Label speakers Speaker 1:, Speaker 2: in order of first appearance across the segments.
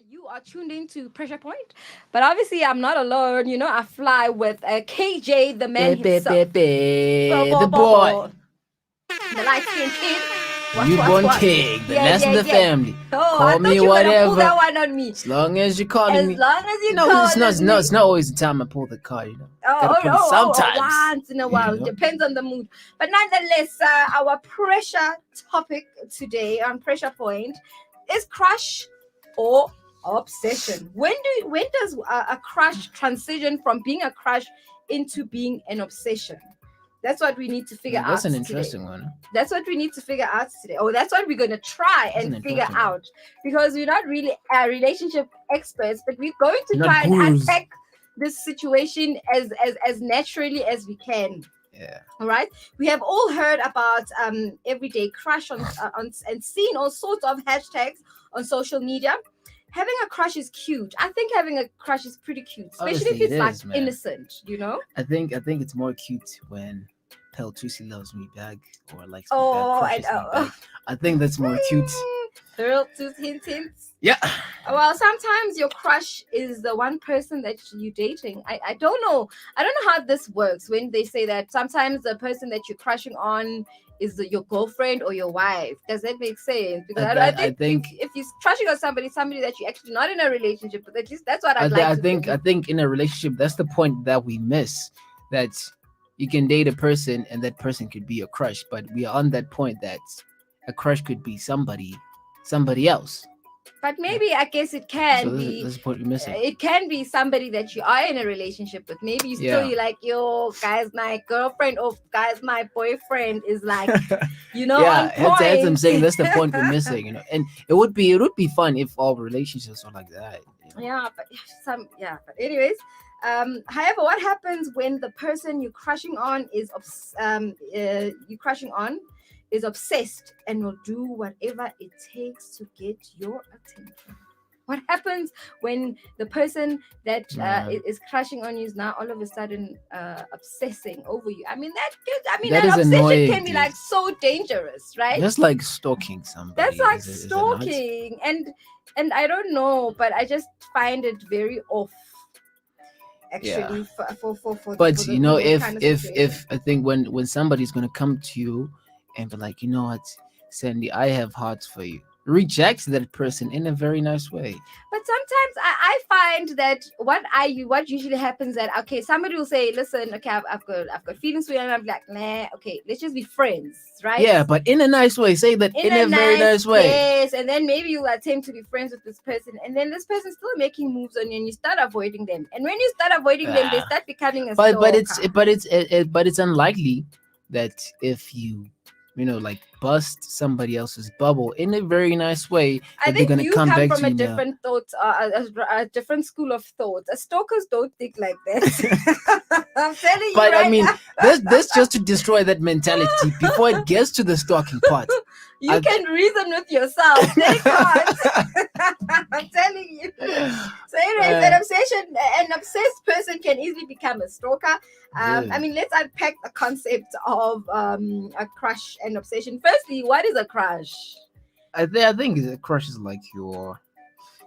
Speaker 1: You are tuned into Pressure Point, but obviously I'm not alone. I fly with KJ, the man himself. Bo, bo,
Speaker 2: The
Speaker 1: bo,
Speaker 2: boy.
Speaker 1: bo. The light skinned kid.
Speaker 2: Newborn
Speaker 1: What?
Speaker 2: king, the
Speaker 1: Yeah,
Speaker 2: last
Speaker 1: yeah,
Speaker 2: of the
Speaker 1: yeah.
Speaker 2: family.
Speaker 1: Oh, I
Speaker 2: Call
Speaker 1: thought
Speaker 2: me
Speaker 1: you were gonna pull that
Speaker 2: whatever,
Speaker 1: one on me.
Speaker 2: as long as you're calling
Speaker 1: As
Speaker 2: me.
Speaker 1: long as you
Speaker 2: No, it's not.
Speaker 1: calling
Speaker 2: It's not.
Speaker 1: me.
Speaker 2: It's not always the time I pull the card.
Speaker 1: Oh,
Speaker 2: Gotta
Speaker 1: oh,
Speaker 2: pull it
Speaker 1: oh, oh, oh,
Speaker 2: sometimes.
Speaker 1: once in a while. Depends on the mood. But nonetheless, our pressure topic today on Pressure Point is crush or obsession. When does a crush transition from being a crush into being an obsession? That's what we need to figure out
Speaker 2: That's an
Speaker 1: today.
Speaker 2: interesting one.
Speaker 1: That's what we need to figure out today. Oh, that's what we're going to try
Speaker 2: That's an
Speaker 1: and figure
Speaker 2: interesting one.
Speaker 1: out because we're not really relationship experts, but we're going to
Speaker 2: Not
Speaker 1: try and
Speaker 2: gurus.
Speaker 1: unpack this situation as naturally as we can.
Speaker 2: Yeah.
Speaker 1: All right, we have all heard about everyday crush on and seen all sorts of hashtags on social media. Having a crush is cute. I think having a crush is pretty cute, especially
Speaker 2: Obviously
Speaker 1: if it's
Speaker 2: it
Speaker 1: like
Speaker 2: is, man.
Speaker 1: innocent.
Speaker 2: I think it's more cute when Pel Tusi loves me back or likes me
Speaker 1: Oh,
Speaker 2: back,
Speaker 1: and
Speaker 2: crushes me back. I think that's more cute.
Speaker 1: Thrill to hints.
Speaker 2: Yeah.
Speaker 1: Well, sometimes your crush is the one person that you're dating. I don't know. I don't know how this works when they say that sometimes the person that you're crushing on is your girlfriend or your wife. Does that make sense? Because I think if you're crushing on somebody that you're actually not in a relationship with, at least that's what I'd like to think.
Speaker 2: I think in a relationship, that's the point that we miss. That you can date a person and that person could be a crush, but we are on that point that a crush could be somebody else.
Speaker 1: But maybe I guess it can
Speaker 2: So
Speaker 1: be.
Speaker 2: that's the point we're missing.
Speaker 1: It can be somebody that you are in a relationship with. Maybe you still you're like, yo, guys, my girlfriend or guys, my boyfriend is like,
Speaker 2: yeah,
Speaker 1: on point.
Speaker 2: That's I'm saying that's the point we're missing. And it would be fun if all relationships were like that.
Speaker 1: Yeah, but anyways. However, what happens when the person you're crushing on is obsessed and will do whatever it takes to get your attention? What happens when the person that is crushing on you is now all of a sudden obsessing over you? I mean, that obsession
Speaker 2: annoying,
Speaker 1: can be like so dangerous, right?
Speaker 2: That's like stalking somebody.
Speaker 1: That's like stalking, and I don't know, but I just find it very off. Actually, for
Speaker 2: but
Speaker 1: if
Speaker 2: if I think when somebody's gonna come to you and be like, you know what, Sandy, I have hearts for you, reject that person in a very nice way.
Speaker 1: But sometimes I find that what usually happens that okay, somebody will say, listen, okay, I've got feelings for you, and I'm like, nah, okay, let's just be friends, right?
Speaker 2: Yeah, but in a nice way. Say that in a very nice way.
Speaker 1: Yes, and then maybe you attempt to be friends with this person, and then this person's still making moves on you, and you start avoiding them. And when you start avoiding them, they start becoming a stalker.
Speaker 2: But it's unlikely that if you like bust somebody else's bubble in a very nice way,
Speaker 1: I think
Speaker 2: they're gonna
Speaker 1: you
Speaker 2: come back
Speaker 1: from
Speaker 2: to
Speaker 1: a
Speaker 2: you
Speaker 1: different thought, a different school of thought. Stalkers don't think like that. I'm telling you.
Speaker 2: But
Speaker 1: right
Speaker 2: I mean,
Speaker 1: now.
Speaker 2: that's just to destroy that mentality before it gets to the stalking part.
Speaker 1: You can reason with yourself. They can't. I'm telling you. So anyways, an obsessed person can easily become a stalker. I mean, let's unpack the concept of a crush and obsession. Firstly, what is a crush?
Speaker 2: I think a crush is like your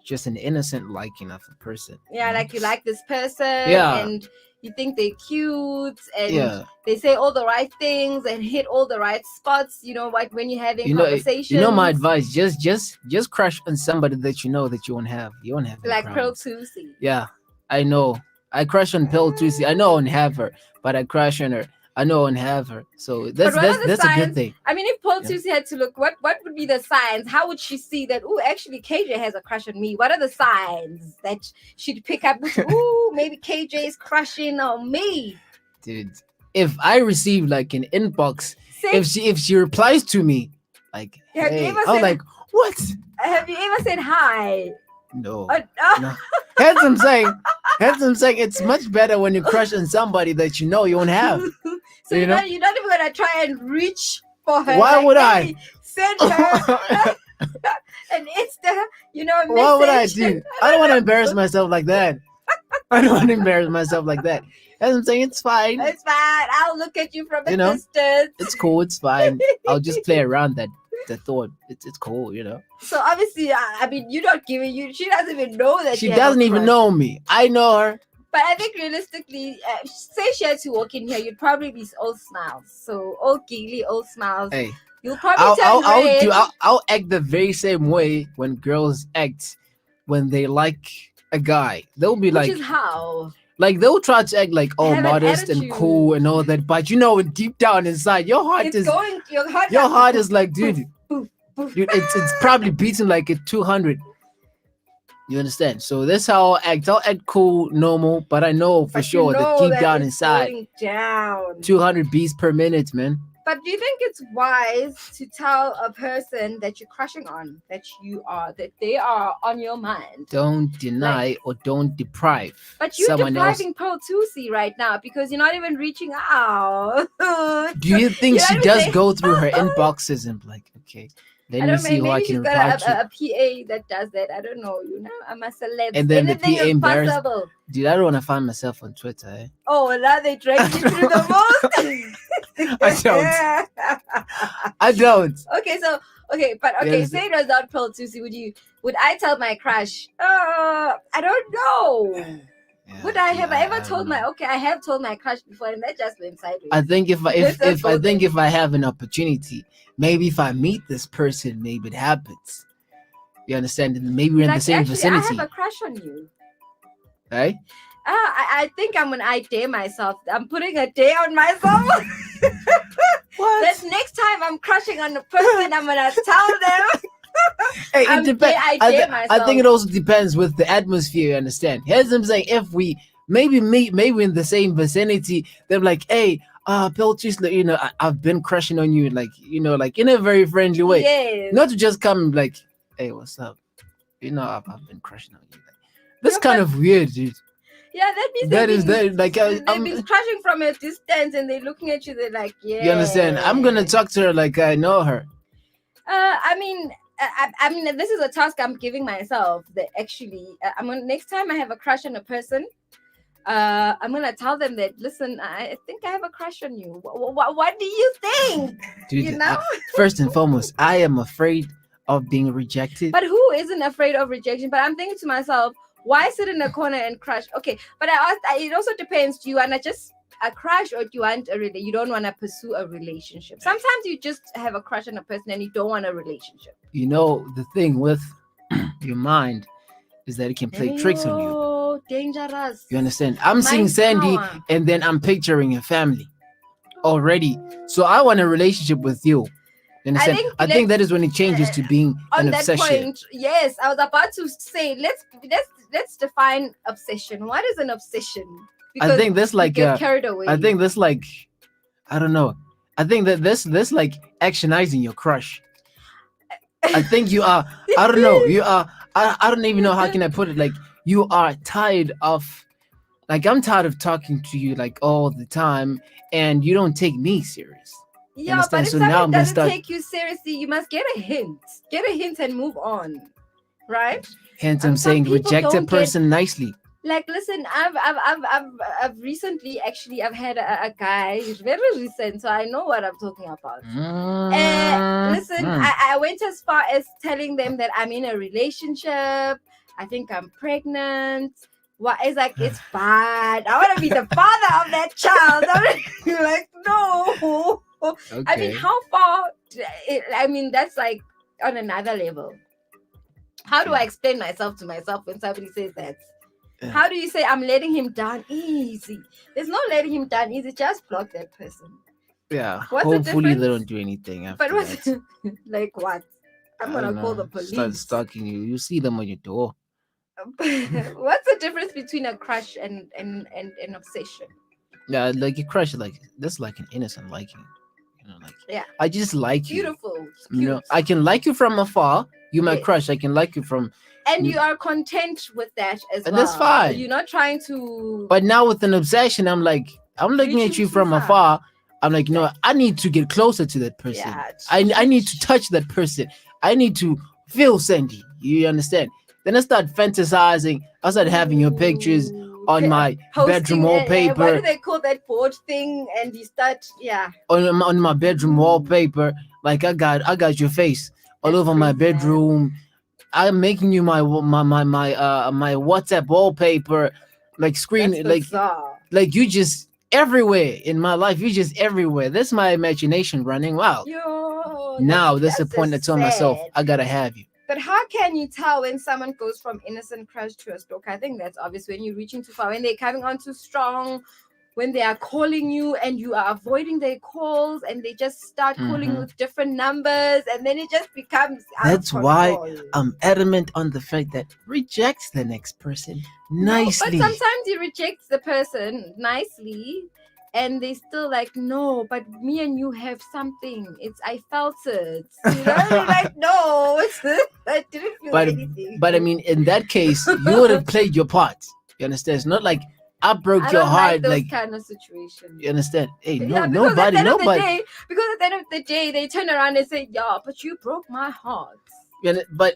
Speaker 2: just an innocent liking of a person.
Speaker 1: Yeah, like you like this person, and you think they're cute, and they say all the right things and hit all the right spots. Like when you're having conversations.
Speaker 2: My advice: just crush on somebody that you know that you won't have. You won't have
Speaker 1: like Pearl Tusi.
Speaker 2: Yeah, I know. I crush on Pearl Tusi. I know I won't have her, but I crush on her. I know I won't have her. So that's a good thing.
Speaker 1: I mean, if Pearl Tusi had to look, what would be the signs? How would she see that? Oh, actually, KJ has a crush on me. What are the signs that she'd pick up? Ooh, maybe KJ is crushing on me.
Speaker 2: Dude, if I receive like an inbox, if she replies to me, like, hey, I'm like, what?
Speaker 1: Have you ever said hi?
Speaker 2: No. No. Hence I'm saying it's much better when you crush on somebody that you know you won't have.
Speaker 1: So you're not even gonna try and reach for her.
Speaker 2: Why would I
Speaker 1: send her an Insta? Message.
Speaker 2: What would I do? I don't want to embarrass myself like that. As I'm saying, it's fine.
Speaker 1: It's fine. I'll look at you from a distance.
Speaker 2: It's cool. It's fine. I'll just play around that the thought. It's cool, you know.
Speaker 1: So obviously, I mean, you're not giving you. She doesn't even know that
Speaker 2: She
Speaker 1: you have a
Speaker 2: doesn't even
Speaker 1: crush.
Speaker 2: know me. I know her.
Speaker 1: But I think realistically, say she had to walk in here, you'd probably be all smiles. So all giggly, all smiles.
Speaker 2: Hey,
Speaker 1: You'll probably turn red.
Speaker 2: I'll act the very same way when girls act when they like a guy. They'll be
Speaker 1: Which is how.
Speaker 2: like they'll try to act like
Speaker 1: Have an
Speaker 2: modest and
Speaker 1: attitude.
Speaker 2: cool and all that, but you know, deep down inside, your heart
Speaker 1: It's
Speaker 2: is
Speaker 1: going.
Speaker 2: your heart is like, dude,
Speaker 1: Boof, boof.
Speaker 2: it's probably beating like at 200. You understand? So that's how I'll act. I'll act cool, normal, but I know for
Speaker 1: But
Speaker 2: sure
Speaker 1: you
Speaker 2: that
Speaker 1: know
Speaker 2: deep
Speaker 1: that
Speaker 2: down
Speaker 1: it's
Speaker 2: inside,
Speaker 1: going down.
Speaker 2: 200 beats per minute, man.
Speaker 1: But do you think it's wise to tell a person that you're crushing on, that they are on your mind?
Speaker 2: Don't deny or don't deprive
Speaker 1: But you're
Speaker 2: someone else.
Speaker 1: depriving Pearl Tusi right now because you're not even reaching out.
Speaker 2: Do you think
Speaker 1: You
Speaker 2: she
Speaker 1: know what I'm
Speaker 2: does
Speaker 1: saying?
Speaker 2: go through her inboxes and be like, okay,
Speaker 1: I
Speaker 2: let me
Speaker 1: don't
Speaker 2: see
Speaker 1: know.
Speaker 2: who I
Speaker 1: Maybe
Speaker 2: can
Speaker 1: she's
Speaker 2: reply
Speaker 1: got
Speaker 2: to?
Speaker 1: a PA that does that. I don't know. You know, I'm a celeb.
Speaker 2: And then the
Speaker 1: Anything
Speaker 2: PA
Speaker 1: is
Speaker 2: embarrassed.
Speaker 1: possible.
Speaker 2: Dude, I don't want to find myself on Twitter. Eh?
Speaker 1: Oh, now they drag you through the most.
Speaker 2: I don't.
Speaker 1: Okay, so but
Speaker 2: Yes.
Speaker 1: say it was not Pearl Tusi. Would I tell my crush? I don't know.
Speaker 2: Yeah,
Speaker 1: Would I have
Speaker 2: yeah,
Speaker 1: I ever
Speaker 2: don't
Speaker 1: told
Speaker 2: know.
Speaker 1: my I have told my crush before and that just went sideways.
Speaker 2: I think if
Speaker 1: Let's just go there.
Speaker 2: if I have an opportunity, maybe if I meet this person, maybe it happens. You understand? And maybe we're in the
Speaker 1: Like,
Speaker 2: same
Speaker 1: actually,
Speaker 2: vicinity,
Speaker 1: I have a crush on you.
Speaker 2: right?
Speaker 1: I think I dare myself. I'm putting a dare on myself.
Speaker 2: What?
Speaker 1: That next time I'm crushing on a person, I'm gonna tell them.
Speaker 2: Hey,
Speaker 1: I'm
Speaker 2: it depends.
Speaker 1: I
Speaker 2: I,
Speaker 1: dare
Speaker 2: I
Speaker 1: myself.
Speaker 2: think it also depends with the atmosphere. You understand? Here's what I'm saying: if we maybe meet, maybe in the same vicinity, they're like, "Hey, Bill, just you know, I've been crushing on you, like you know, like in a very friendly way,
Speaker 1: Yes.
Speaker 2: not to just come like, hey, what's up? You know, I've been crushing on you. Like, that's
Speaker 1: Yeah,
Speaker 2: kind
Speaker 1: but-
Speaker 2: of weird, dude.
Speaker 1: Yeah, that means
Speaker 2: That
Speaker 1: they've
Speaker 2: is
Speaker 1: been-
Speaker 2: that like
Speaker 1: they've been crushing from a distance and they're looking at you. They're like, yeah.
Speaker 2: you understand? I'm gonna talk to her like I know her.
Speaker 1: I mean, I mean, this is a task I'm giving myself. That actually, I'm gonna next time I have a crush on a person, I'm gonna tell them that. Listen, I think I have a crush on you. What do you think?
Speaker 2: Dude,
Speaker 1: You know?
Speaker 2: first and foremost, I am afraid of being rejected.
Speaker 1: But who isn't afraid of rejection? But I'm thinking to myself, why sit in a corner and crush? Okay, but it also depends. Do you wanna just a crush or do you want you don't want to pursue a relationship? Sometimes you just have a crush on a person and you don't want a relationship.
Speaker 2: You know, the thing with your mind is that it can play tricks on you.
Speaker 1: Oh, dangerous.
Speaker 2: You understand? I'm seeing
Speaker 1: Mind
Speaker 2: Sandy
Speaker 1: power.
Speaker 2: and then I'm picturing a family already. So I want a relationship with you. You understand?
Speaker 1: think
Speaker 2: I think that is when it changes to being
Speaker 1: On
Speaker 2: an
Speaker 1: that
Speaker 2: obsession.
Speaker 1: point, yes, I was about to say let's define obsession. What is an obsession?
Speaker 2: I think that's
Speaker 1: we
Speaker 2: like
Speaker 1: get carried away.
Speaker 2: I think that's like I don't know. I think that this like actionizing your crush. I think you are I don't know. You are I don't even know how can I put it, like you are tired of like I'm tired of talking to you like all the time and you don't take me serious.
Speaker 1: Yeah, but
Speaker 2: understand?
Speaker 1: if
Speaker 2: So now I'm
Speaker 1: someone
Speaker 2: gonna
Speaker 1: doesn't
Speaker 2: start-
Speaker 1: take you seriously, you must get a hint. Get a hint and move on. Right?
Speaker 2: Hence
Speaker 1: And
Speaker 2: I'm
Speaker 1: some
Speaker 2: saying
Speaker 1: people
Speaker 2: reject a
Speaker 1: don't get-
Speaker 2: person nicely.
Speaker 1: Like, listen, I've recently actually I've had a guy. He's very recent, so I know what I'm talking about. Listen, I went as far as telling them that I'm in a relationship. I think I'm pregnant. What is like it's bad. I want to be the father of that child. I'm like, no.
Speaker 2: Okay.
Speaker 1: I mean, how far? I mean, that's like on another level. How do I explain myself to myself when somebody says that?
Speaker 2: Yeah.
Speaker 1: How do you say I'm letting him down easy? There's no letting him down easy. Just block that person.
Speaker 2: Yeah.
Speaker 1: What's the
Speaker 2: Hopefully they
Speaker 1: difference?
Speaker 2: don't do anything after
Speaker 1: But what's
Speaker 2: that.
Speaker 1: like what? I'm
Speaker 2: I
Speaker 1: gonna
Speaker 2: don't
Speaker 1: call
Speaker 2: know.
Speaker 1: the police.
Speaker 2: Start stalking you. You see them on your door.
Speaker 1: What's the difference between a crush and an obsession?
Speaker 2: Yeah, like your crush, like that's like an innocent liking. You know, like
Speaker 1: Yeah.
Speaker 2: I just like you.
Speaker 1: Beautiful. It's
Speaker 2: You know,
Speaker 1: cute.
Speaker 2: I can like you from afar. You my
Speaker 1: Yes.
Speaker 2: crush. I can like you from.
Speaker 1: And you are content with that as
Speaker 2: And
Speaker 1: well.
Speaker 2: that's fine.
Speaker 1: You're not trying to.
Speaker 2: But now with an obsession, I'm like, I'm looking at
Speaker 1: Reaching
Speaker 2: you
Speaker 1: too
Speaker 2: from
Speaker 1: far.
Speaker 2: afar. I'm like, you know, what? I need to get closer to that person.
Speaker 1: Yeah,
Speaker 2: I need to touch that person. I need to feel Sandy. You understand? Then I start fantasizing. I start having your pictures on my bedroom wallpaper.
Speaker 1: What do they call that board thing? And you start, yeah.
Speaker 2: On my bedroom wallpaper. Like I got your face all
Speaker 1: That's
Speaker 2: over my
Speaker 1: crazy, man.
Speaker 2: bedroom. I'm making you my WhatsApp wallpaper, like screen,
Speaker 1: That's bizarre.
Speaker 2: like you just everywhere in my life. You just everywhere. That's my imagination running wild.
Speaker 1: Yo,
Speaker 2: Now that's the
Speaker 1: that's
Speaker 2: point I
Speaker 1: just
Speaker 2: told myself
Speaker 1: sad.
Speaker 2: I gotta have you.
Speaker 1: But how can you tell when someone goes from innocent crush to a stalker? I think that's obvious when you're reaching too far, when they're coming on too strong, when they are calling you and you are avoiding their calls and they just start calling
Speaker 2: Mhm.
Speaker 1: with different numbers and then it just becomes out of
Speaker 2: That's why
Speaker 1: control.
Speaker 2: I'm adamant on the fact that reject the next person
Speaker 1: No,
Speaker 2: nicely.
Speaker 1: but sometimes you reject the person nicely and they still like, no, but me and you have something. I felt it. You know, you're like, no, I didn't feel anything.
Speaker 2: But I mean, in that case, you would have played your part. You understand? It's not like I broke
Speaker 1: I
Speaker 2: your
Speaker 1: don't
Speaker 2: heart.
Speaker 1: like those
Speaker 2: Like
Speaker 1: kind of situations.
Speaker 2: you understand? Hey, no,
Speaker 1: Yeah, because
Speaker 2: nobody,
Speaker 1: at the end of the
Speaker 2: nobody.
Speaker 1: day, because at the end of the day, they turn around and say, yeah, but you broke my heart.
Speaker 2: But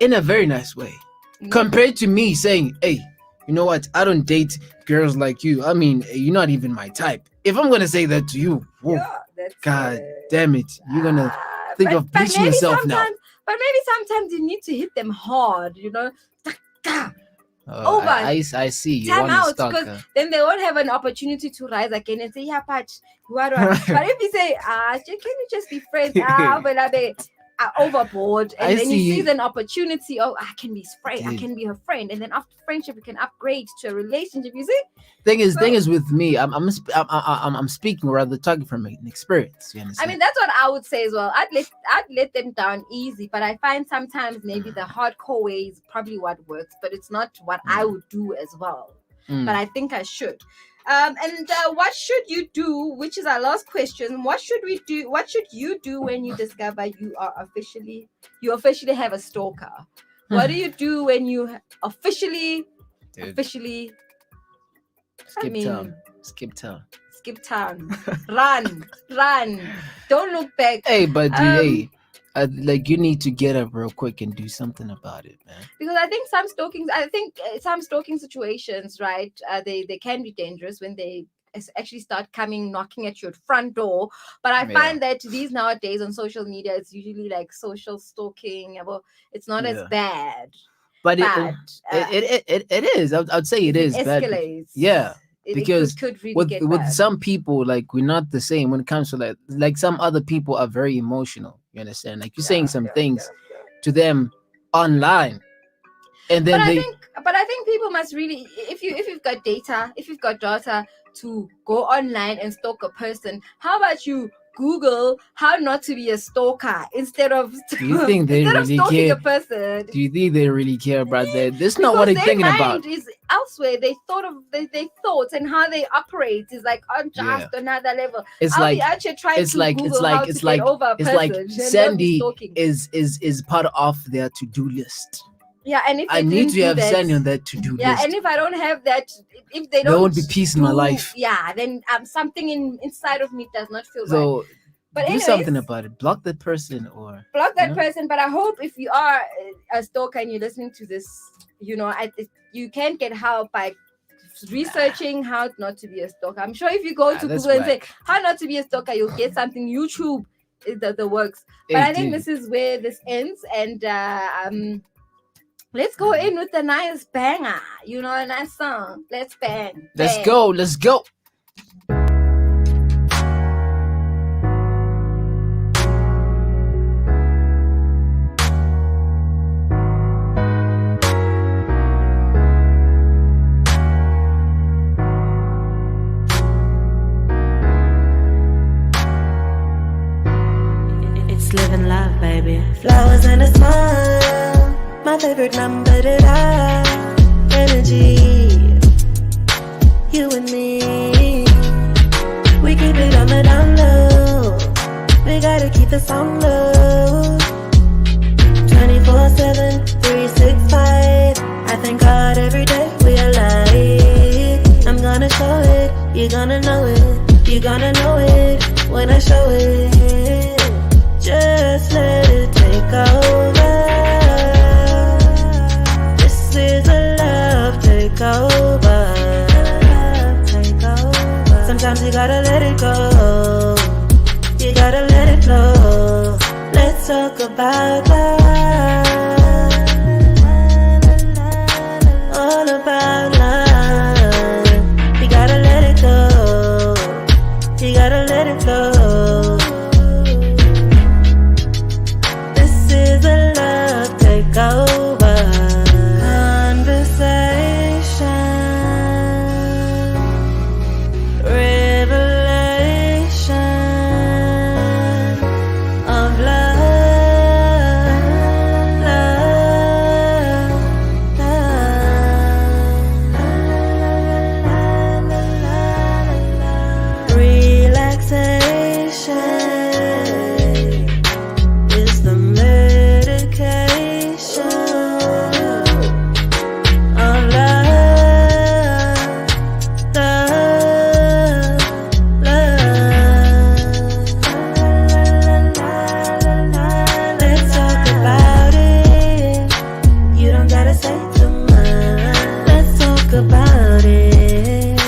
Speaker 2: in a very nice way,
Speaker 1: No.
Speaker 2: compared to me saying, hey, you know what? I don't date girls like you. I mean, you're not even my type. If I'm gonna say that to you, whoa,
Speaker 1: Yeah, that's
Speaker 2: God damn it, you're gonna think of bleaching
Speaker 1: maybe
Speaker 2: yourself now.
Speaker 1: sometimes, but maybe sometimes you need to hit them hard, you know. Over.
Speaker 2: I see. You
Speaker 1: Time
Speaker 2: want
Speaker 1: out,
Speaker 2: to stalk
Speaker 1: because
Speaker 2: her.
Speaker 1: then they won't have an opportunity to rise again and say, yeah, but what do I-" But if you say, can we just be friends? But I be overboard, and
Speaker 2: I
Speaker 1: then you
Speaker 2: see.
Speaker 1: see an opportunity. Oh, I can be his friend. I
Speaker 2: Dude.
Speaker 1: can be her friend, and then after friendship, we can upgrade to a relationship. You see?
Speaker 2: Thing is
Speaker 1: So-
Speaker 2: with me, I'm speaking rather talking from an experience. You
Speaker 1: I
Speaker 2: understand?
Speaker 1: mean, that's what I would say as well. I'd let them down easy, but I find sometimes maybe the hardcore way is probably what works, but it's not what I would do as well.
Speaker 2: Mm.
Speaker 1: But I think I should. And what should you do? Which is our last question. What should we do? What should you do when you discover you officially have a stalker? What do you do when you officially
Speaker 2: Skip town.
Speaker 1: skip town? Run. Don't look back.
Speaker 2: Hey, but dude,
Speaker 1: Um,
Speaker 2: like you need to get up real quick and do something about it, man.
Speaker 1: Because I think some stalking situations, right? They can be dangerous when they actually start coming knocking at your front door. But I find that these nowadays on social media, it's usually like social stalking. Well, it's not as
Speaker 2: Yeah.
Speaker 1: bad.
Speaker 2: But
Speaker 1: But
Speaker 2: it is. I'd say it is bad.
Speaker 1: escalates.
Speaker 2: Yeah,
Speaker 1: It
Speaker 2: because
Speaker 1: could really
Speaker 2: with
Speaker 1: get
Speaker 2: with
Speaker 1: bad.
Speaker 2: some people, like we're not the same when it comes to like some other people are very emotional. You understand? Like you're saying some things to them online, and then
Speaker 1: But I think people must really, if you've got data to go online and stalk a person, how about you Google how not to be a stalker instead of
Speaker 2: Do you think they
Speaker 1: instead of
Speaker 2: really
Speaker 1: stalking
Speaker 2: care?
Speaker 1: a person?
Speaker 2: Do you think they really care about that? That's not what they're
Speaker 1: Because
Speaker 2: thinking
Speaker 1: their
Speaker 2: about.
Speaker 1: mind is elsewhere. They thoughts and how they operate is like on just another level.
Speaker 2: It's
Speaker 1: I'll
Speaker 2: like
Speaker 1: be actually trying
Speaker 2: it's
Speaker 1: to
Speaker 2: like
Speaker 1: Google
Speaker 2: it's like
Speaker 1: how
Speaker 2: it's
Speaker 1: to
Speaker 2: like
Speaker 1: get over a
Speaker 2: it's
Speaker 1: person.
Speaker 2: like
Speaker 1: and they'll be
Speaker 2: Sandy
Speaker 1: stalking.
Speaker 2: is part of their to-do list.
Speaker 1: Yeah, and if
Speaker 2: I
Speaker 1: they
Speaker 2: need
Speaker 1: didn't
Speaker 2: to
Speaker 1: do
Speaker 2: have
Speaker 1: that,
Speaker 2: Sandy on that to-do
Speaker 1: yeah,
Speaker 2: list.
Speaker 1: and if I don't have that, if they don't,
Speaker 2: There won't be peace in my life.
Speaker 1: Yeah, then something inside of me does not feel right.
Speaker 2: So
Speaker 1: But
Speaker 2: do
Speaker 1: anyways,
Speaker 2: something about it. Block that person or
Speaker 1: block that
Speaker 2: know?
Speaker 1: person. But I hope if you are a stalker and you're listening to this, you can get help by researching how not to be a stalker. I'm sure if you go to
Speaker 2: that's
Speaker 1: Google and say
Speaker 2: whack.
Speaker 1: how not to be a stalker, you'll get something. YouTube is the works.
Speaker 2: Hey,
Speaker 1: But I think
Speaker 2: dude.
Speaker 1: this is where this ends, and let's go in with a nice banger. A nice song. Let's bang.
Speaker 2: Let's
Speaker 1: bang.
Speaker 2: go. Let's go.
Speaker 3: It's living life, baby. Flowers and a smile, my favorite number to dial. Energy, you and me. We keep it on the down low. We gotta keep the song low. 24/7, 365. I thank God every day we alive. I'm gonna show it, you're gonna know it. You're gonna know it when I show it. Just let it take over. This is a love takeover. Sometimes you gotta let it go. You gotta let it flow. about love. All about love. You gotta let it go. You gotta let it go. This is a love takeover conversation, revelation of love, relaxation is the medication of love, Let's talk about it. You don't gotta say too much. Let's talk about it.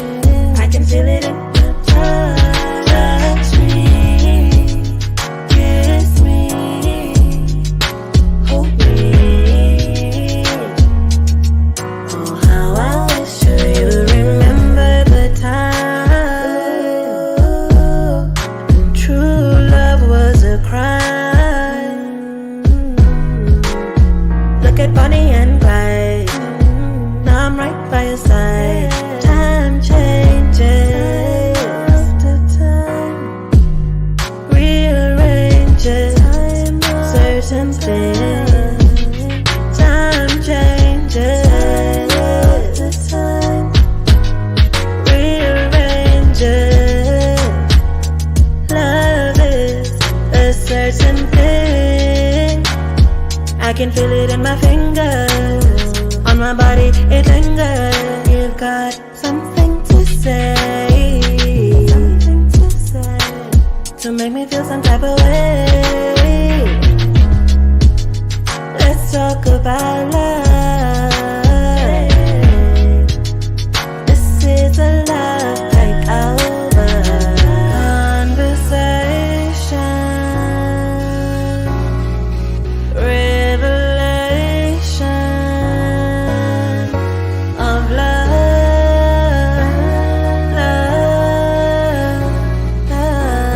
Speaker 3: I can feel it in your touch. Touch me, kiss me, hold me. Oh, how I wish you remember the time when true love was a crime. Look at Bonnie and Clyde. Now I'm right by your side. Time changes. Time rearranges certain things. Time changes. Time rearranges. Love is a certain thing. I can feel it in my fingers. On my body, it lingers. You've got something to say. Something to say. To make me feel some type of way. Let's talk about love.